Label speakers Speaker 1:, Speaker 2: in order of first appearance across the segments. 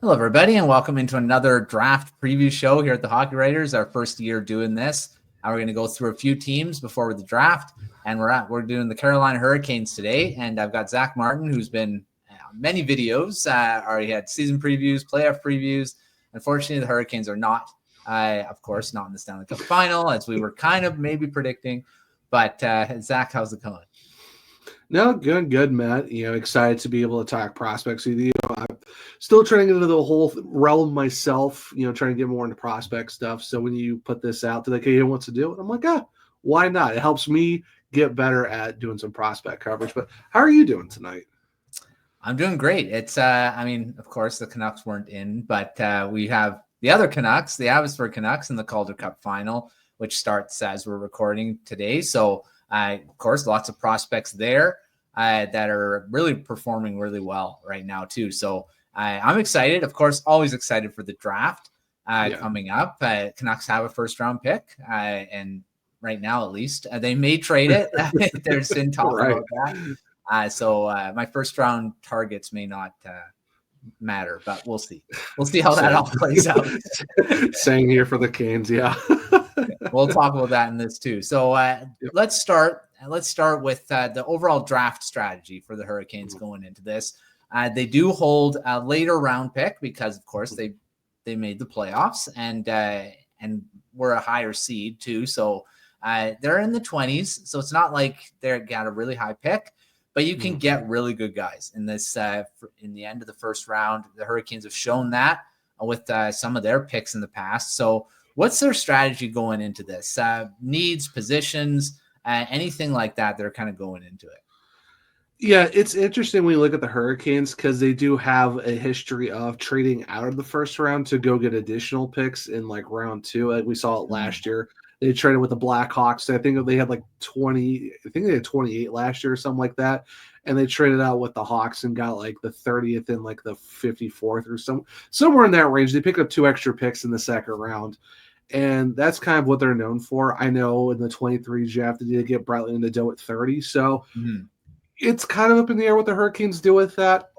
Speaker 1: Hello, everybody, and welcome into another draft preview show here at the Hockey Writers. Our first year doing this. We're going to go through a few teams before the draft, and we're doing the Carolina Hurricanes today. And I've got Zach Martin, who's been on many videos. Already had season previews, playoff previews. Unfortunately, the Hurricanes are not, of course, not in the Stanley Cup final, as we were kind of maybe predicting. But Zach, how's it going?
Speaker 2: No, good, Matt. Excited to be able to talk prospects with you. I'm still trying to get into the whole realm myself, trying to get more into prospect stuff. So when you put this out to hey, who wants to do it? I'm like, why not? It helps me get better at doing some prospect coverage. But how are you doing tonight?
Speaker 1: I'm doing great. It's, of course, the Canucks weren't in, but we have the other Canucks, the Abbotsford Canucks in the Calder Cup final, which starts as we're recording today. So, of course, lots of prospects there that are really performing really well right now, too. So I'm excited. Of course, always excited for the draft coming up. Canucks have a first-round pick, and right now, at least, they may trade it. There's been talk about that. So my first-round targets may not matter, but we'll see. We'll see how that all plays out.
Speaker 2: Same here for the Canes, yeah.
Speaker 1: We'll talk about that in this too. So let's start with the overall draft strategy for the Hurricanes going into this. They do hold a later round pick because, of course, they made the playoffs and were a higher seed too. So they're in the 20s. So it's not like they got a really high pick, but you can get really good guys in this in the end of the first round. The Hurricanes have shown that with some of their picks in the past. So what's their strategy going into this? Needs, positions, anything like that? They're kind of going into it.
Speaker 2: Yeah, it's interesting when you look at the Hurricanes because they do have a history of trading out of the first round to go get additional picks in like round two. Like we saw it last year. They traded with the Blackhawks. I think they had like 20. I think they had 28 last year or something like that. And they traded out with the Hawks and got like the 30th and like the 54th or somewhere in that range. They picked up 2 extra picks in the second round. And that's kind of what they're known for. I know in the 23 draft, they did get Bradley and Nadeau at 30. So it's kind of up in the air what the Hurricanes do with that.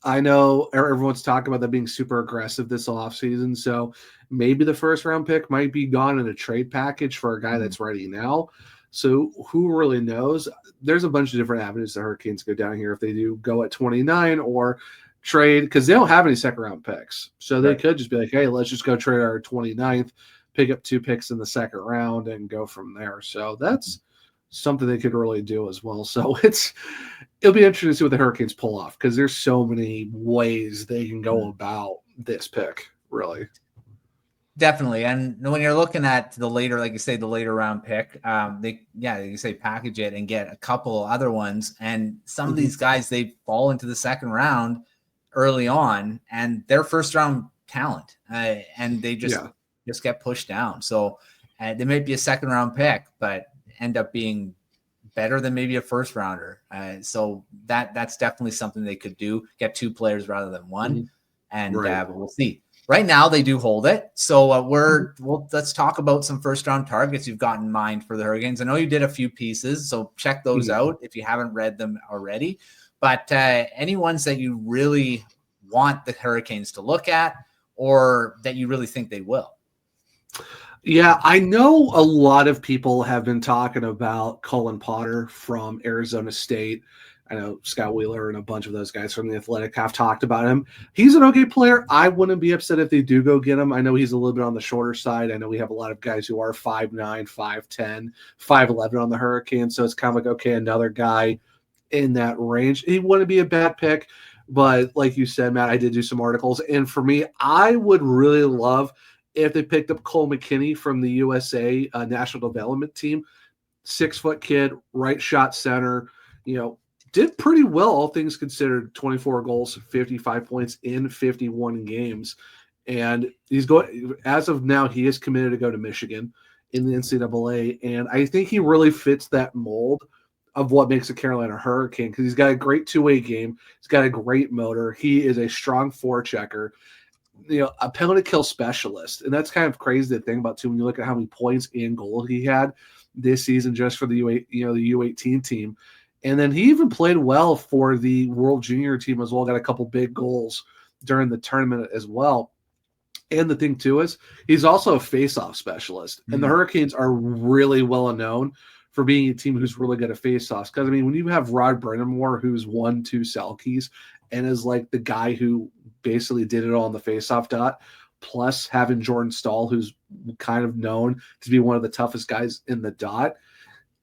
Speaker 2: I know everyone's talking about them being super aggressive this offseason. So maybe the first round pick might be gone in a trade package for a guy that's ready now. So who really knows? There's a bunch of different avenues the Hurricanes go down here if they do go at 29 or trade, because they don't have any second round picks. So they could just be like, hey, let's just go trade our 29th, pick up 2 picks in the second round and go from there. So that's something they could really do as well. So it'll be interesting to see what the Hurricanes pull off because there's so many ways they can go about this pick, really.
Speaker 1: Definitely. And when you're looking at the later, like you say, the later round pick, you say package it and get a couple other ones. And some of these guys, they fall into the second round early on and they're first round talent and they just get pushed down. So they might be a second round pick, but end up being better than maybe a first rounder. So that's definitely something they could do, get 2 players rather than 1. And but we'll see. Right now they do hold it. So let's talk about some first round targets you've got in mind for the Hurricanes. I know you did a few pieces, so check those out if you haven't read them already. But any ones that you really want the Hurricanes to look at or that you really think they will?
Speaker 2: Yeah, I know a lot of people have been talking about Colin Potter from Arizona State. I know Scott Wheeler and a bunch of those guys from the Athletic have talked about him. He's an okay player. I wouldn't be upset if they do go get him. I know he's a little bit on the shorter side. I know we have a lot of guys who are 5'9", 5'10", 5'11" on the Hurricanes. So it's kind of like, okay, another guy in that range. He wouldn't be a bad pick. But like you said, Matt, I did do some articles. And for me, I would really love if they picked up Cole McKinney from the USA National Development Team. 6-foot kid, right shot center, did pretty well, all things considered. 24 goals, 55 points in 51 games. And he's going, as of now, he is committed to go to Michigan in the NCAA. And I think he really fits that mold of what makes a Carolina Hurricane because he's got a great 2-way game. He's got a great motor. He is a strong forechecker, a penalty kill specialist. And that's kind of crazy to think about, too, when you look at how many points and goals he had this season just for the U18 team. And then he even played well for the World Junior team as well, got a couple big goals during the tournament as well. And the thing too is he's also a face-off specialist, and the Hurricanes are really well known for being a team who's really good at face-offs. Because I mean, when you have Rod Brind'Amour, who's won 2 Selkies and is like the guy who basically did it all on the face-off dot, plus having Jordan Stahl, who's kind of known to be one of the toughest guys in the dot,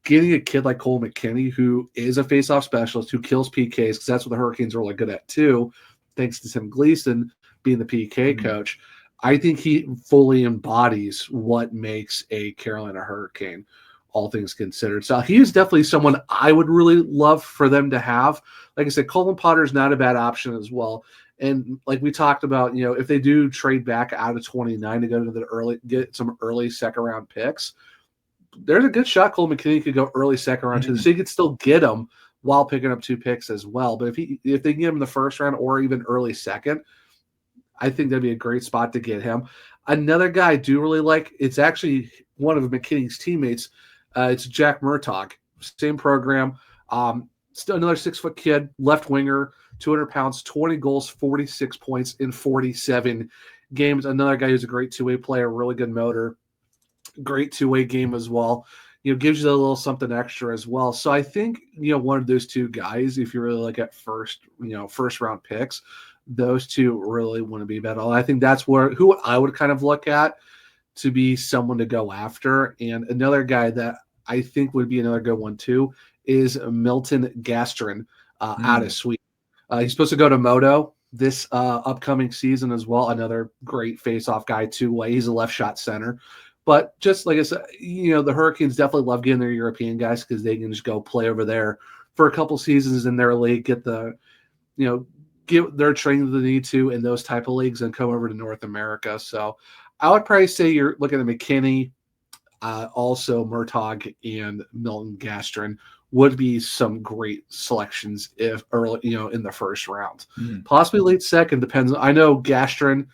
Speaker 2: getting a kid like Cole McKinney, who is a face-off specialist, who kills PKs, because that's what the Hurricanes are really good at too, thanks to Tim Gleason being the PK coach. I think he fully embodies what makes a Carolina Hurricane, all things considered. So he is definitely someone I would really love for them to have. Like I said, Colin Potter is not a bad option as well. And like we talked about, if they do trade back out of 29 to go to the get some early second-round picks, there's a good shot Cole McKinney could go early second round too. So you could still get him while picking up 2 picks as well. But if they can get him in the first round or even early second, I think that'd be a great spot to get him. Another guy I do really like, it's actually one of McKinney's teammates. It's Jack Murtaugh, same program. Still another 6-foot kid, left winger, 200 pounds, 20 goals, 46 points in 47 games. Another guy who's a great two-way player, really good motor, great two-way game as well. Gives you a little something extra as well. So I think, one of those 2 guys, if you really look at first round picks, those 2 really wouldn't be bad at all. I think that's who I would kind of look at to be someone to go after. And another guy that I think would be another good one too is Milton Gastrin out of Sweden. He's supposed to go to Modo this upcoming season as well. Another great face-off guy, two-way. He's a left shot center. But just like I said, the Hurricanes definitely love getting their European guys because they can just go play over there for a couple seasons in their league, get their training that they need to in those type of leagues and come over to North America. So I would probably say you're looking at McKinney, also Murtaugh and Milton Gastrin would be some great selections if early, in the first round. Possibly late second, depends. I know Gastrin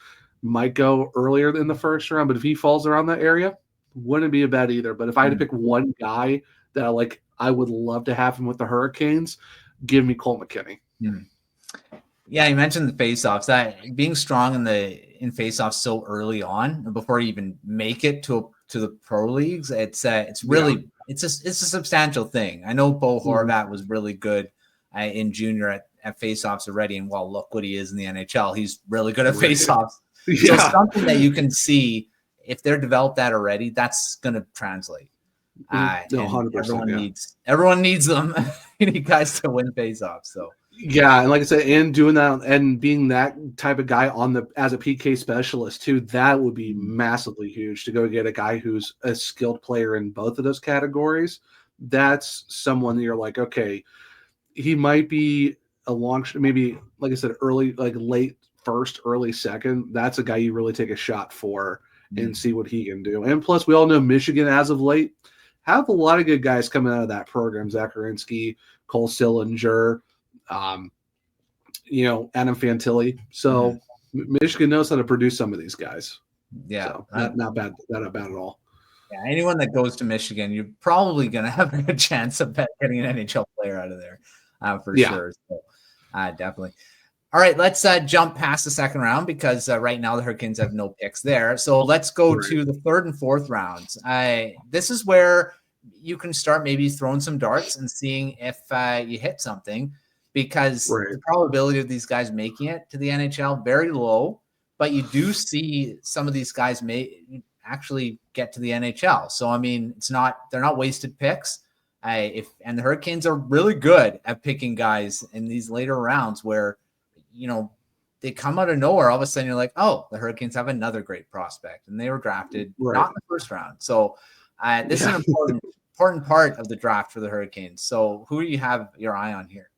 Speaker 2: might go earlier in the first round, but if he falls around that area, wouldn't be a bad either. But if I had to pick one guy that I would love to have him with the Hurricanes, give me Cole McKinney.
Speaker 1: Yeah, you mentioned the faceoffs. That being strong in faceoffs so early on, before you even make it to the pro leagues, it's really it's a substantial thing. I know Bo Horvat was really good in junior at faceoffs already, and look what he is in the NHL. He's really good at faceoffs. So something that you can see if they're developed that already, that's going to translate.
Speaker 2: 100%.
Speaker 1: Everyone needs them. You need guys to win faceoffs. So.
Speaker 2: Yeah, and like I said, and doing that and being that type of guy as a PK specialist too, that would be massively huge to go get a guy who's a skilled player in both of those categories. That's someone that you're like, okay, he might be maybe like I said, early, like late first, early second. That's a guy you really take a shot for and see what he can do. And plus, we all know Michigan as of late have a lot of good guys coming out of that program. Zach Werenski, Cole Sillinger, Adam Fantilli. So Michigan knows how to produce some of these guys.
Speaker 1: Yeah,
Speaker 2: so not bad at all.
Speaker 1: Yeah, anyone that goes to Michigan, you're probably going to have a good chance of getting an NHL player out of there for sure. So, definitely. All right, let's jump past the second round because right now the Hurricanes have no picks there. So let's go to the third and fourth rounds. This is where you can start maybe throwing some darts and seeing if you hit something, because the probability of these guys making it to the NHL very low, but you do see some of these guys may actually get to the NHL. So I mean, they're not wasted picks. And the Hurricanes are really good at picking guys in these later rounds where they come out of nowhere. All of a sudden you're like, oh, the Hurricanes have another great prospect, and they were drafted not in the first round. So this is an important part of the draft for the Hurricanes. So who do you have your eye on here?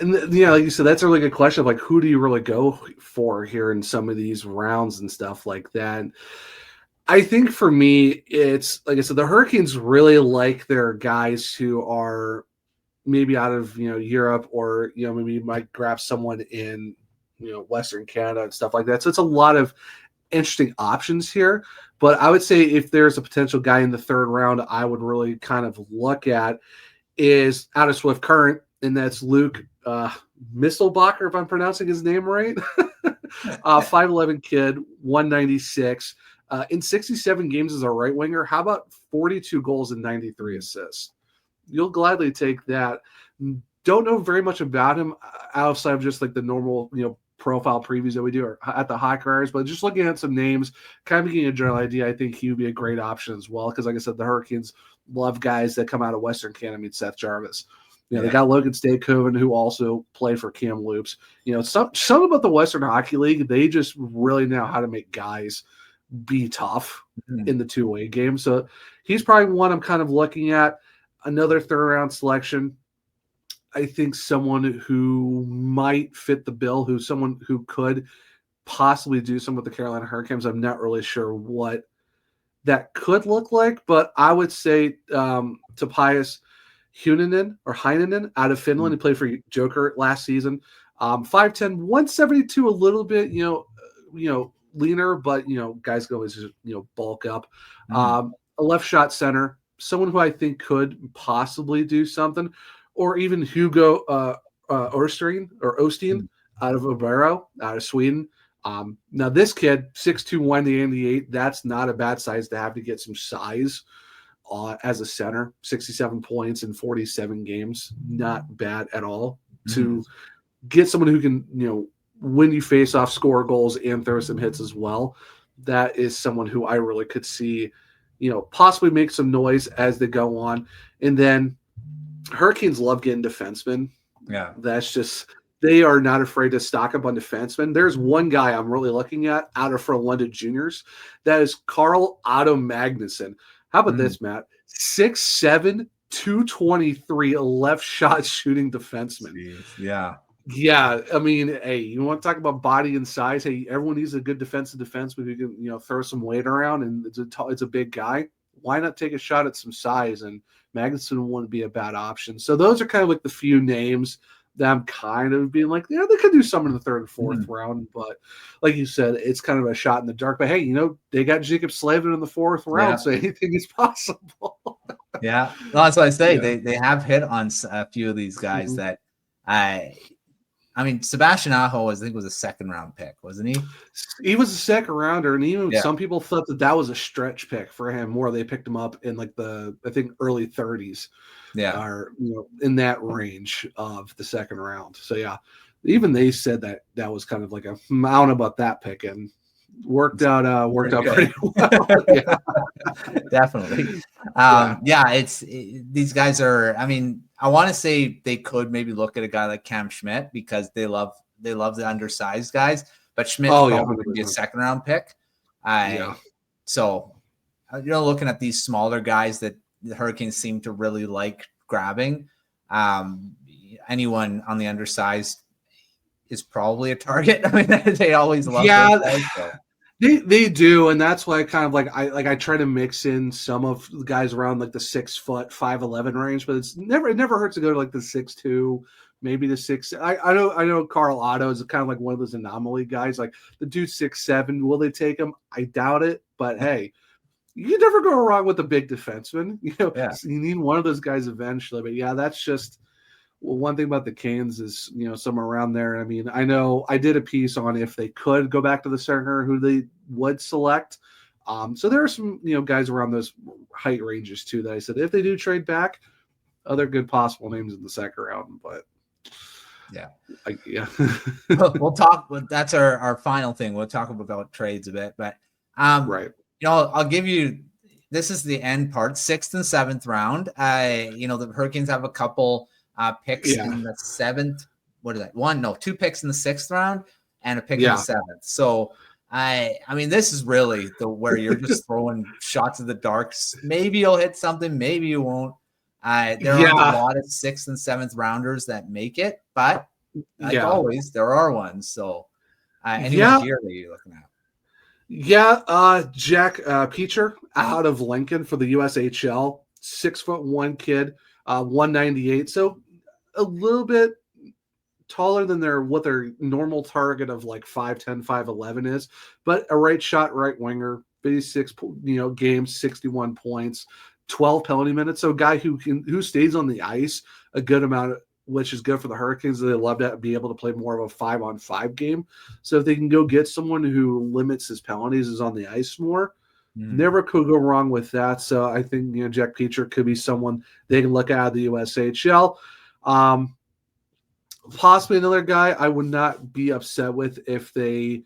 Speaker 2: And like you said, that's a really good question of who do you really go for here in some of these rounds and stuff like that. I think for me, it's like I said, the Hurricanes really like their guys who are maybe out of Europe, or maybe you might grab someone in Western Canada and stuff like that. So it's a lot of interesting options here. But I would say if there's a potential guy in the third round, I would really kind of look at is out of Swift Current. and that's Luke Mistelbacher, if I'm pronouncing his name right. 5'11" kid, 196. In 67 games as a right winger, how about 42 goals and 93 assists? You'll gladly take that. Don't know very much about him outside of just like the normal, profile previews that we do at the Hockey Writers, but just looking at some names, kind of getting a general idea, I think he would be a great option as well. Because like I said, the Hurricanes love guys that come out of Western Canada. I mean, Seth Jarvis. They got Logan Stakehoven, who also played for Kamloops. Some about the Western Hockey League, they just really know how to make guys be tough in the two-way game. So he's probably one I'm kind of looking at. Another third-round selection. I think someone who might fit the bill, someone who could possibly do some with the Carolina Hurricanes. I'm not really sure what that could look like, but I would say Topias Heinonen out of Finland. He played for Joker last season. 5'10", 172, a little bit, leaner, but guys can always bulk up. A left shot center, someone who I think could possibly do something, or even Hugo Osteen out of Obero, out of Sweden. Now this kid, 6'2", 188, that's not a bad size to have to get some size as a center. 67 points in 47 games, not bad at all. To get someone who can, when you face off, score goals and throw some hits as well. That is someone who I really could see, possibly make some noise as they go on. And then Hurricanes love getting defensemen.
Speaker 1: Yeah.
Speaker 2: That's just, they are not afraid to stock up on defensemen. There's one guy I'm really looking at out of from London Juniors. That is Carl Otto Magnuson. How about this, Matt? 6'7", 223, a left shot shooting defenseman.
Speaker 1: Jeez. Yeah.
Speaker 2: Yeah, I mean, hey, you want to talk about body and size? Hey, everyone needs a good defensive defenseman who can, throw some weight around, and it's a big guy. Why not take a shot at some size? And Magnuson wouldn't be a bad option. So those are kind of like the few names that I'm kind of being like, they could do some in the third and fourth round. But like you said, it's kind of a shot in the dark. But hey, they got Jacob Slavin in the fourth round, so anything is possible.
Speaker 1: Yeah, well, that's what I say. They have hit on a few of these guys that I mean, Sebastian Aho, I think, was a second-round pick, wasn't he?
Speaker 2: He was a second rounder, and even some people thought that was a stretch pick for him. More, they picked him up in like I think early 30s.
Speaker 1: Yeah,
Speaker 2: or in that range of the second round. So yeah, even they said that was kind of like I don't know about that pick, and worked out pretty well. Yeah.
Speaker 1: Definitely. These guys are. I mean, I want to say they could maybe look at a guy like Cam Schmidt because they love the undersized guys, but Schmidt probably would be a second round pick. So looking at these smaller guys that the Hurricanes seem to really like grabbing, anyone on the undersized is probably a target. I mean, they always love those guys, so.
Speaker 2: They do, and that's why I kind of I try to mix in some of the guys around like the 6 foot 5'11" range, but it never hurts to go to like the 6'2", maybe the 6. I know Carl Otto is kind of like one of those anomaly guys. Like the dude 6'7", will they take him? I doubt it, but hey, you never go wrong with a big defenseman. You need one of those guys eventually. But yeah, that's just. Well, one thing about the Canes is, somewhere around there. I mean, I know I did a piece on if they could go back to the center, who they would select. So there are some, guys around those height ranges too that I said if they do trade back, other good possible names in the second round. But
Speaker 1: we'll talk. That's our final thing. We'll talk about trades a bit, but
Speaker 2: right.
Speaker 1: I'll give you. This is the end part, 6th and 7th round. The Hurricanes have a couple. Picks in the 7th. What is that? 2 picks in the 6th round and a pick in the 7th. So I mean, this is really where you're just throwing shots in the dark. Maybe you'll hit something, maybe you won't. There are a lot of 6th and 7th rounders that make it, but like always, there are ones. So anyone here that you're looking at?
Speaker 2: Jack Peacher out of Lincoln for the USHL, 6'1" kid, 198. So a little bit taller than what their normal target of like 5'10", 5'11" is, but a right shot, right winger, 56 games, 61 points, 12 penalty minutes. So a guy who stays on the ice a good amount which is good for the Hurricanes. They love to be able to play more of a 5-on-5 game. So if they can go get someone who limits his penalties, is on the ice more, never could go wrong with that. So I think, Jack Petrie could be someone they can look at the USHL. Possibly another guy I would not be upset with if they,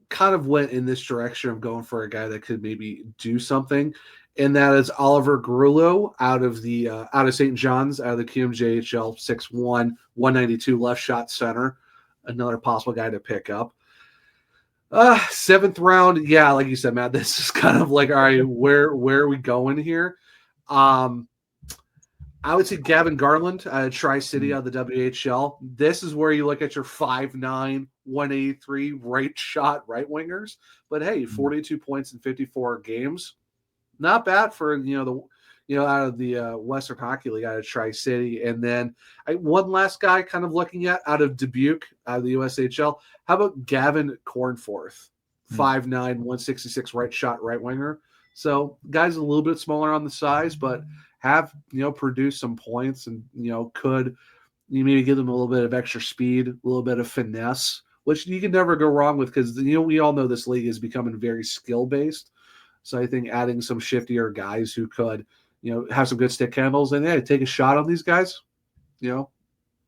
Speaker 2: kind of went in this direction of going for a guy that could maybe do something. And that is Oliver Grullo out of St. John's, out of the QMJHL, 6'1", 192 left shot center. Another possible guy to pick up. 7th round, yeah, like you said, Matt, this is kind of like, all right, where are we going here? I would say Gavin Garland out of Tri-City out of the WHL. This is where you look at your 5'9", 183 right shot right wingers. But hey, 42 points in 54 games. Not bad for out of the Western Hockey League out of Tri-City. And then one last guy kind of looking at out of Dubuque, out of the USHL. How about Gavin Cornforth, 5'9", 166 right shot right winger. So guys a little bit smaller on the size, but have produced some points and could maybe give them a little bit of extra speed, a little bit of finesse, which you can never go wrong with, because we all know this league is becoming very skill based. So I think adding some shiftier guys who could, have some good stick handles and take a shot on these guys,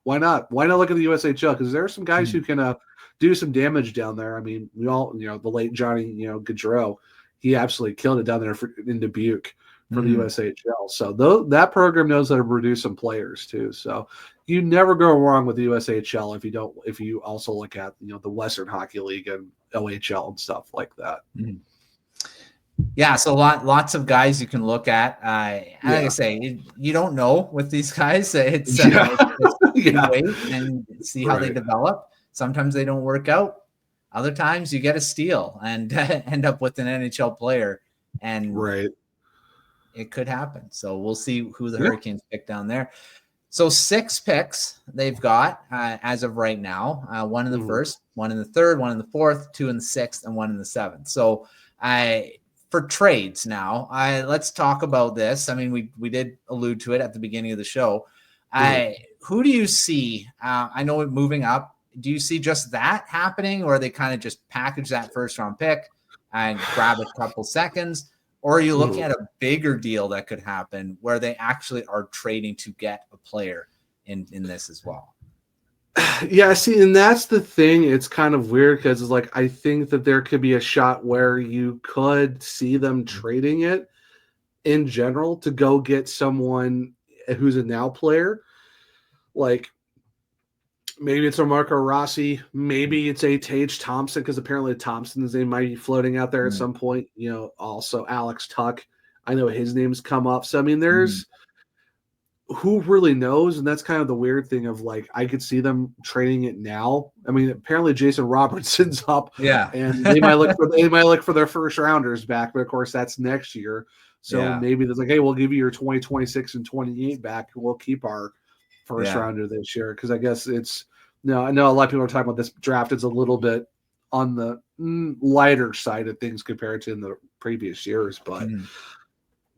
Speaker 2: why not? Why not look at the USHL? Because there are some guys who can do some damage down there. I mean, we all, the late Johnny, Gaudreau, he absolutely killed it down there in Dubuque for the USHL. So that program knows how to produce some players too. So you never go wrong with the USHL if you also look at the Western Hockey League and OHL and stuff like that.
Speaker 1: Yeah, so lots of guys you can look at. Like I say, you don't know with these guys. It's wait and see how they develop. Sometimes they don't work out. Other times you get a steal and end up with an NHL player, and it could happen. So we'll see who the Hurricanes pick down there. So 6 picks they've got as of right now. 1 in the first, 1 in the third, 1 in the fourth, 2 in the sixth, and 1 in the seventh. So for trades now, let's talk about this. I mean, we did allude to it at the beginning of the show. Who do you see? I know it moving up. Do you see just that happening, or they kind of just package that first round pick and grab a couple seconds? Or are you looking at a bigger deal that could happen where they actually are trading to get a player in this as well?
Speaker 2: Yeah, see, and that's the thing. It's kind of weird because it's like, I think that there could be a shot where you could see them trading it in general to go get someone who's a now player. Like, maybe it's a Marco Rossi, maybe it's a Tage Thompson, because apparently Thompson's name might be floating out there at some point. Also Alex Tuck. I know his name's come up. So, I mean, there's who really knows? And that's kind of the weird thing of, like, I could see them trading it now. I mean, apparently Jason Robertson's up.
Speaker 1: Yeah.
Speaker 2: And they might look for their first rounders back, but of course that's next year. So maybe there's like, hey, we'll give you your 2026 and 28 back. We'll keep our first rounder this year, because I guess I know a lot of people are talking about this draft. It's a little bit on the lighter side of things compared to in the previous years, but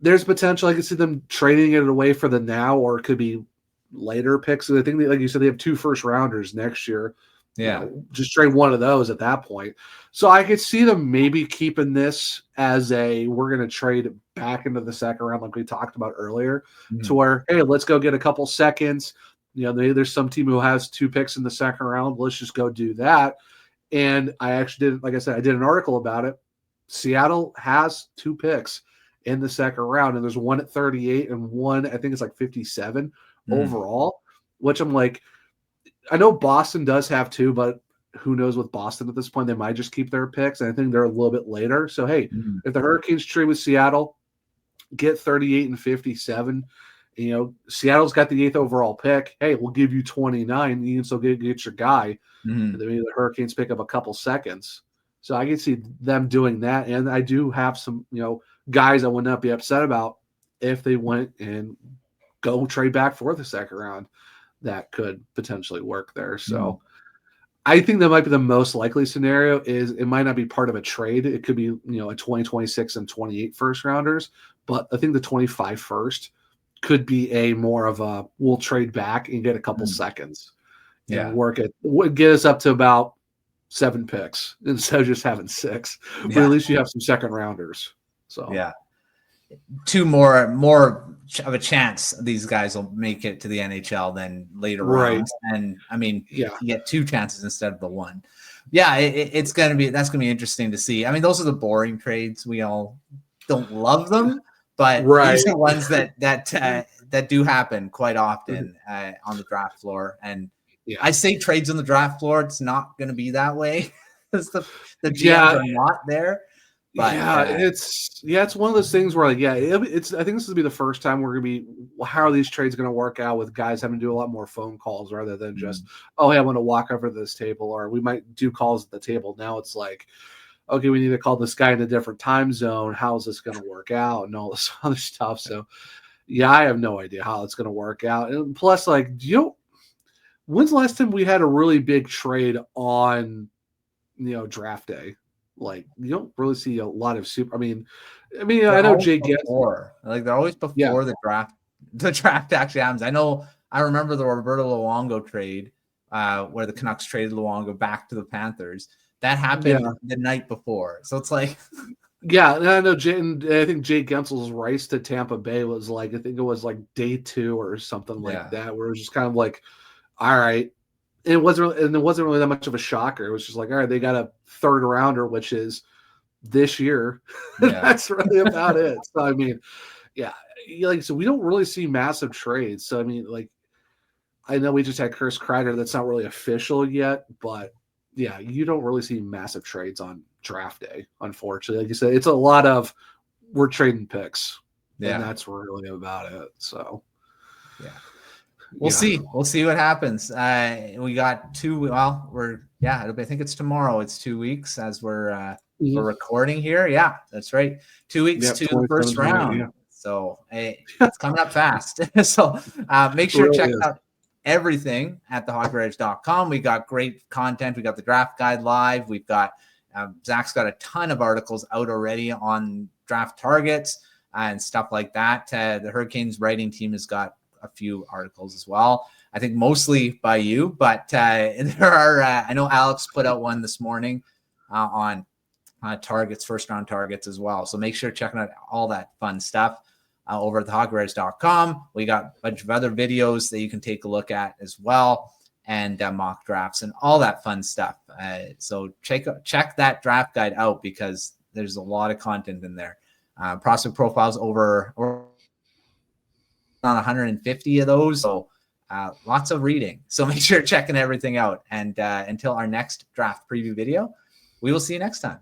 Speaker 2: there's potential. I can see them trading it away for the now, or it could be later picks. And I think, like you said, they have 2 first rounders next year.
Speaker 1: Yeah,
Speaker 2: just trade one of those at that point. So I could see them maybe keeping this as we're going to trade back into the second round, like we talked about earlier, to where, hey, let's go get a couple seconds. There's some team who has 2 picks in the second round. Let's just go do that. And I actually did, like I said, I did an article about it. Seattle has 2 picks in the second round, and there's one at 38 and one, I think it's like 57 overall, which I'm like, I know Boston does have 2, but who knows with Boston at this point? They might just keep their picks, and I think they're a little bit later. So, hey, if the Hurricanes trade with Seattle, get 38 and 57, Seattle's got the 8th overall pick. Hey, we'll give you 29. You can still get your guy. And then maybe the Hurricanes pick up a couple seconds. So I can see them doing that. And I do have some, guys I would not be upset about if they went and go trade back for the second round. That could potentially work there. So I think that might be the most likely scenario. Is it might not be part of a trade. It could be, a 2026 and 28 first rounders, but I think the 25 first could be a more of a we'll trade back and get a couple seconds and work it, would get us up to about 7 picks instead of just having 6. But at least you have some second rounders. So
Speaker 1: yeah, 2 more of a chance these guys will make it to the NHL than later rounds. And I mean, you get 2 chances instead of the 1. Yeah, that's gonna be interesting to see. I mean, those are the boring trades. We all don't love them, but these are ones that do happen quite often on the draft floor. And I say trades on the draft floor. It's not going to be that way because the GMs are not there. But
Speaker 2: it's one of those things where it's I think this will be the first time we're gonna be, how are these trades gonna work out with guys having to do a lot more phone calls rather than just hey, I'm gonna walk over to this table, or we might do calls at the table. Now it's like, okay, we need to call this guy in a different time zone. How is this gonna work out and all this other stuff? So I have no idea how it's gonna work out. And plus, like, when's the last time we had a really big trade on draft day? Like, you don't really see a lot of super. I mean, I know Jay gets
Speaker 1: like they're always before the draft. The draft actually happens. I remember the Roberto Luongo trade, where the Canucks traded Luongo back to the Panthers. That happened the night before. So it's like,
Speaker 2: and I know I think Jay Gensel's rice to Tampa Bay was like, I think it was like day 2 or something like that, where it was just kind of like, all right. It wasn't really that much of a shocker. It was just like, all right, they got a 3rd rounder, which is this year. That's really about it. So I mean, so we don't really see massive trades. So I mean, like, I know we just had Chris Kreider. That's not really official yet, but you don't really see massive trades on draft day, unfortunately. Like you said, it's a lot of we're trading picks, and that's really about it. So
Speaker 1: we'll see. We'll see what happens. We got 2. Well, I think it's tomorrow. It's 2 weeks as we're recording here. Yeah, that's right. 2 weeks to the 1st round. So it's coming up fast. So make sure to check out everything at thehockeyridge.com. We got great content. We got the draft guide live. We've got Zach's got a ton of articles out already on draft targets and stuff like that. The Hurricanes writing team has got a few articles as well. I think mostly by you, but there are. I know Alex put out one this morning on targets, 1st round targets as well. So make sure to check out all that fun stuff over at thehockeyridge.com. We got a bunch of other videos that you can take a look at as well, and mock drafts and all that fun stuff. So check that draft guide out because there's a lot of content in there. Prospect profiles over on 150 of those. So lots of reading. So make sure you're checking everything out. And until our next draft preview video, we will see you next time.